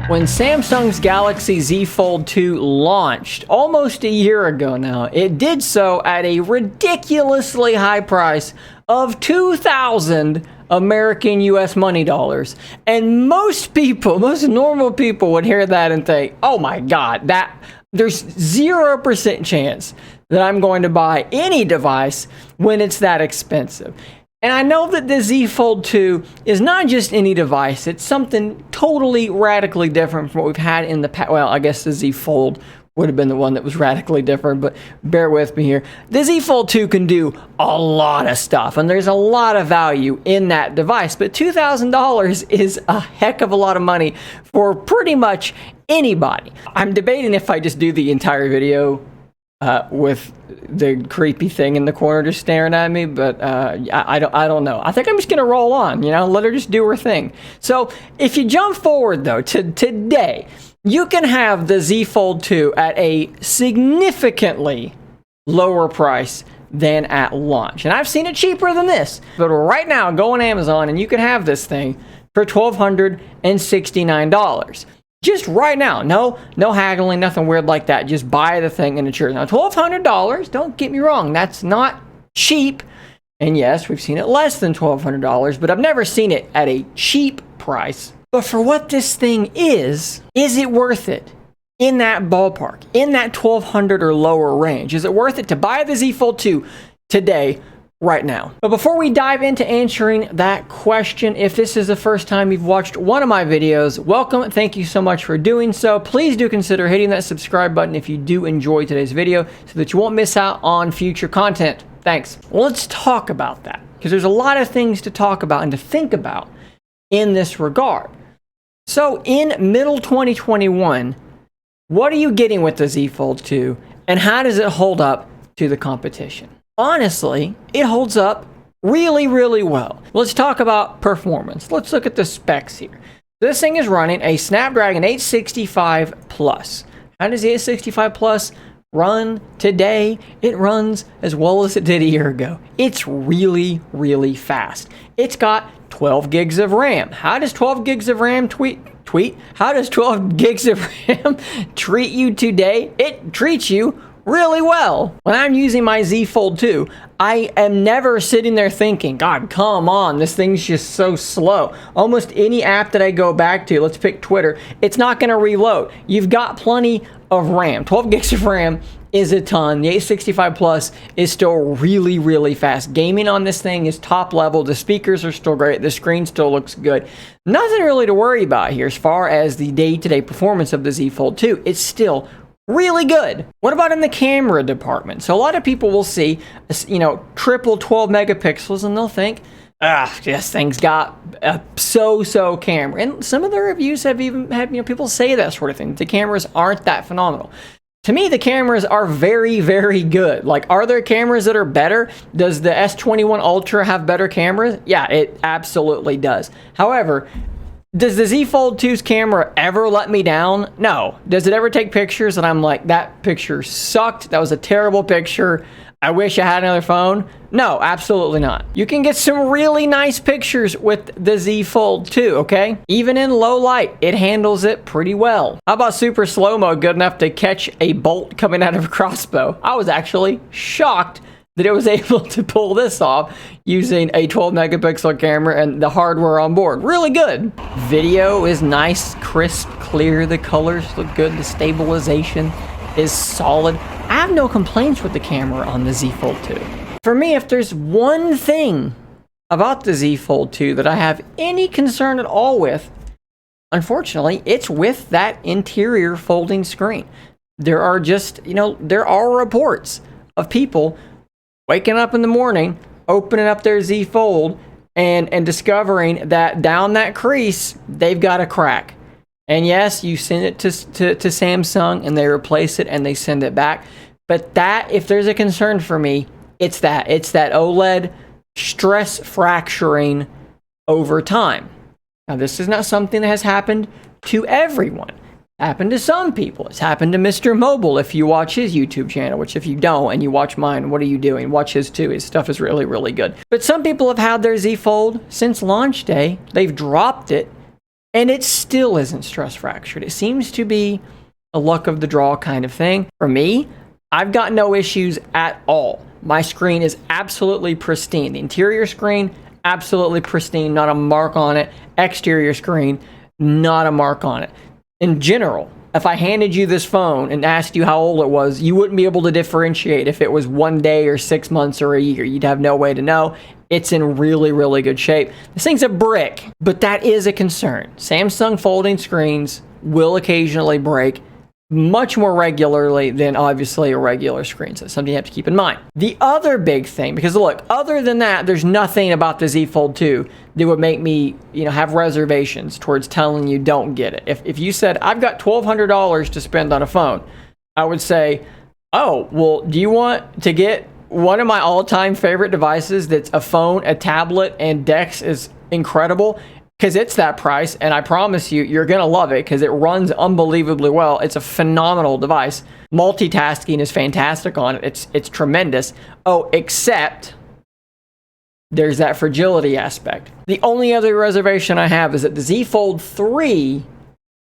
When Samsung's Galaxy Z Fold 2 launched almost a year ago now, it did so at a ridiculously high price of 2,000 American US money dollars. And most people, most normal people would hear that and think, oh my God, there's 0% chance that I'm going to buy any device when it's that expensive. And I know that the Z Fold 2 is not just any device, it's something totally radically different from what we've had in the past. Well, I guess the Z Fold would have been the one that was radically different, but bear with me here. The Z Fold 2 can do a lot of stuff, and there's a lot of value in that device, but $2,000 is a heck of a lot of money for pretty much anybody. I'm debating if I just do the entire video with the creepy thing in the corner just staring at me, but I don't know. I think I'm just gonna roll on, let her just do her thing. So if you jump forward though to today, you can have the Z Fold 2 at a significantly lower price than at launch, and I've seen it cheaper than this. But right now, go on Amazon and you can have this thing for $1,269. Just right now, no haggling, nothing weird like that. Just buy the thing and it's yours. Now, $1,200, don't get me wrong, that's not cheap. And yes, we've seen it less than $1,200, but I've never seen it at a cheap price. But for what this thing is it worth it? In that ballpark, in that $1,200 or lower range, is it worth it to buy the Z Fold 2 today? Right now. But before we dive into answering that question, if this is the first time you've watched one of my videos, welcome. Thank you so much for doing so. Please do consider hitting that subscribe button if you do enjoy today's video so that you won't miss out on future content. Thanks. Well, let's talk about that because there's a lot of things to talk about and to think about in this regard. So in middle 2021, what are you getting with the Z Fold 2 and how does it hold up to the competition? Honestly, it holds up really, really well. Let's talk about performance. Let's look at the specs here. This thing is running a Snapdragon 865 Plus. How does the 865 Plus run today? It runs as well as it did a year ago. It's really, really fast. It's got 12 gigs of RAM. How does 12 gigs of RAM How does 12 gigs of RAM treat you today? It treats you really well. When I'm using my Z Fold 2, I am never sitting there thinking, God, come on, this thing's just so slow. Almost any app that I go back to, let's pick Twitter, it's not gonna reload. You've got plenty of RAM. 12 gigs of RAM is a ton. The 865 Plus is still really, really fast. Gaming on this thing is top level. The speakers are still great. The screen still looks good. Nothing really to worry about here as far as the day-to-day performance of the Z Fold 2. It's still really good. What about in the camera department? So a lot of people will see, triple 12 megapixels and they'll think, this thing's got a so-so camera. And some of the reviews have even had, people say that sort of thing. The cameras aren't that phenomenal. To me, the cameras are very, very good. Like, are there cameras that are better? Does the S21 Ultra have better cameras? Yeah, it absolutely does. However, does the Z Fold 2's camera ever let me down? No. Does it ever take pictures and I'm like, that picture sucked, that was a terrible picture, I wish I had another phone? No, absolutely not. You can get some really nice pictures with the Z Fold 2, okay? Even in low light, it handles it pretty well. How about super slow-mo good enough to catch a bolt coming out of a crossbow? I was actually shocked that it was able to pull this off using a 12 megapixel camera and the hardware on board. Really good. Video is nice, crisp, clear. The colors look good. The stabilization is solid. I have no complaints with the camera on the Z Fold 2. For me, if there's one thing about the Z Fold 2 that I have any concern at all with, unfortunately, it's with that interior folding screen. There are just, there are reports of people waking up in the morning, opening up their Z Fold, and discovering that down that crease, they've got a crack. And yes, you send it to Samsung, and they replace it, and they send it back. But that, if there's a concern for me, it's that OLED stress fracturing over time. Now, this is not something that has happened to everyone. Happened to some people. It's happened to Mr. Mobile if you watch his YouTube channel, which if you don't and you watch mine, what are you doing? Watch his too. His stuff is really, really good. But some people have had their Z Fold since launch day. They've dropped it And it still isn't stress fractured. It seems to be a luck of the draw kind of thing. For me, I've got no issues at all. My screen is absolutely pristine. The interior screen, absolutely pristine, not a mark on it. Exterior screen, not a mark on it. In general, if I handed you this phone and asked you how old it was, you wouldn't be able to differentiate if it was 1 day or 6 months or a year. You'd have no way to know. It's in really, really good shape. This thing's a brick, but that is a concern. Samsung folding screens will occasionally break, much more regularly than obviously a regular screen. So that's something you have to keep in mind. The other big thing, because look, other than that, there's nothing about the Z Fold 2 that would make me, have reservations towards telling you don't get it. If you said, I've got $1,200 to spend on a phone, I would say, oh, well, do you want to get one of my all-time favorite devices that's a phone, a tablet, and DeX is incredible? Because it's that price, and I promise you, you're going to love it because it runs unbelievably well. It's a phenomenal device. Multitasking is fantastic on it. It's tremendous. Oh, except there's that fragility aspect. The only other reservation I have is that the Z Fold 3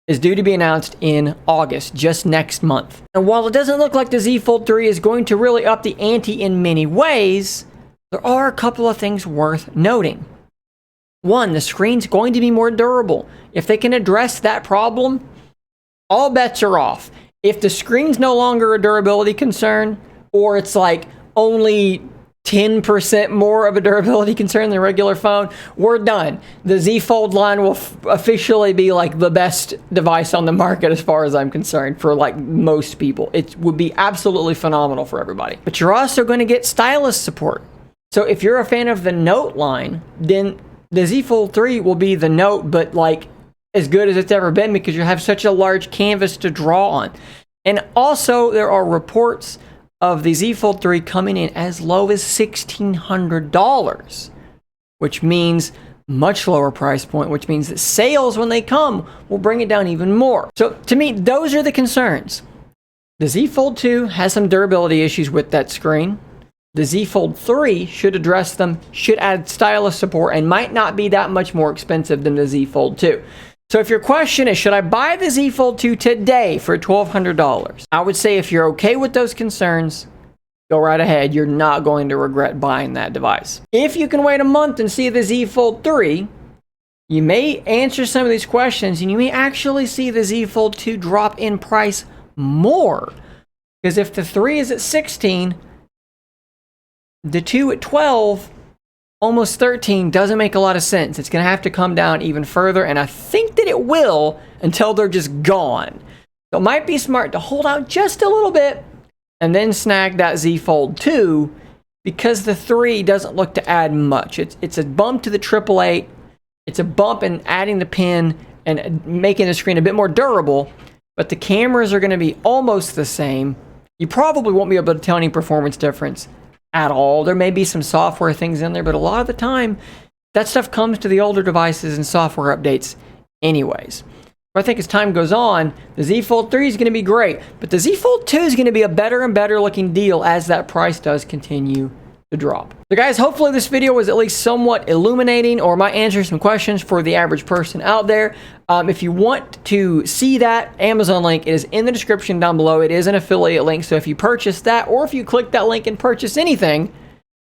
is due to be announced in August, just next month. And while it doesn't look like the Z Fold 3 is going to really up the ante in many ways, there are a couple of things worth noting. One, the screen's going to be more durable. If they can address that problem, all bets are off. If the screen's no longer a durability concern, or it's like only 10% more of a durability concern than a regular phone, we're done. The Z Fold line will officially be like the best device on the market as far as I'm concerned for like most people. It would be absolutely phenomenal for everybody. But you're also going to get stylus support. So if you're a fan of the Note line, then the Z Fold 3 will be the Note, but like as good as it's ever been because you have such a large canvas to draw on. And also there are reports of the Z Fold 3 coming in as low as $1,600, which means much lower price point, which means that sales when they come will bring it down even more. So to me, those are the concerns. The Z Fold 2 has some durability issues with that screen. The Z Fold 3 should address them, should add stylus support, and might not be that much more expensive than the Z Fold 2. So if your question is, should I buy the Z Fold 2 today for $1,200? I would say if you're okay with those concerns, go right ahead. You're not going to regret buying that device. If you can wait a month and see the Z Fold 3, you may answer some of these questions, and you may actually see the Z Fold 2 drop in price more. Because if the 3 is at $16, the 2 at 12, almost 13, doesn't make a lot of sense. It's going to have to come down even further, and I think that it will until they're just gone. So it might be smart to hold out just a little bit and then snag that Z Fold 2 because the 3 doesn't look to add much. It's a bump to the 888. It's a bump in adding the pin and making the screen a bit more durable, but the cameras are going to be almost the same. You probably won't be able to tell any performance difference at all. There may be some software things in there, but a lot of the time, that stuff comes to the older devices and software updates anyways. But I think as time goes on, the Z Fold 3 is going to be great, but the Z Fold 2 is going to be a better and better looking deal as that price does continue to drop. So guys, hopefully this video was at least somewhat illuminating or might answer some questions for the average person out there. If you want to see that Amazon link, it is in the description down below. It is an affiliate link, so if you purchase that or if you click that link and purchase anything,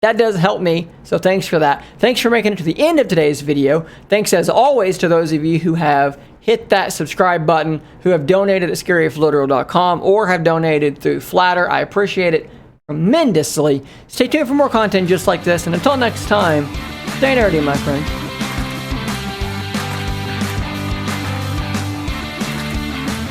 that does help me, so thanks for that. Thanks for making it to the end of today's video. Thanks as always to those of you who have hit that subscribe button, who have donated at scaryifliteral.com or have donated through Flatter. I appreciate it tremendously. Stay tuned for more content just like this, and until next time, stay nerdy, my friend.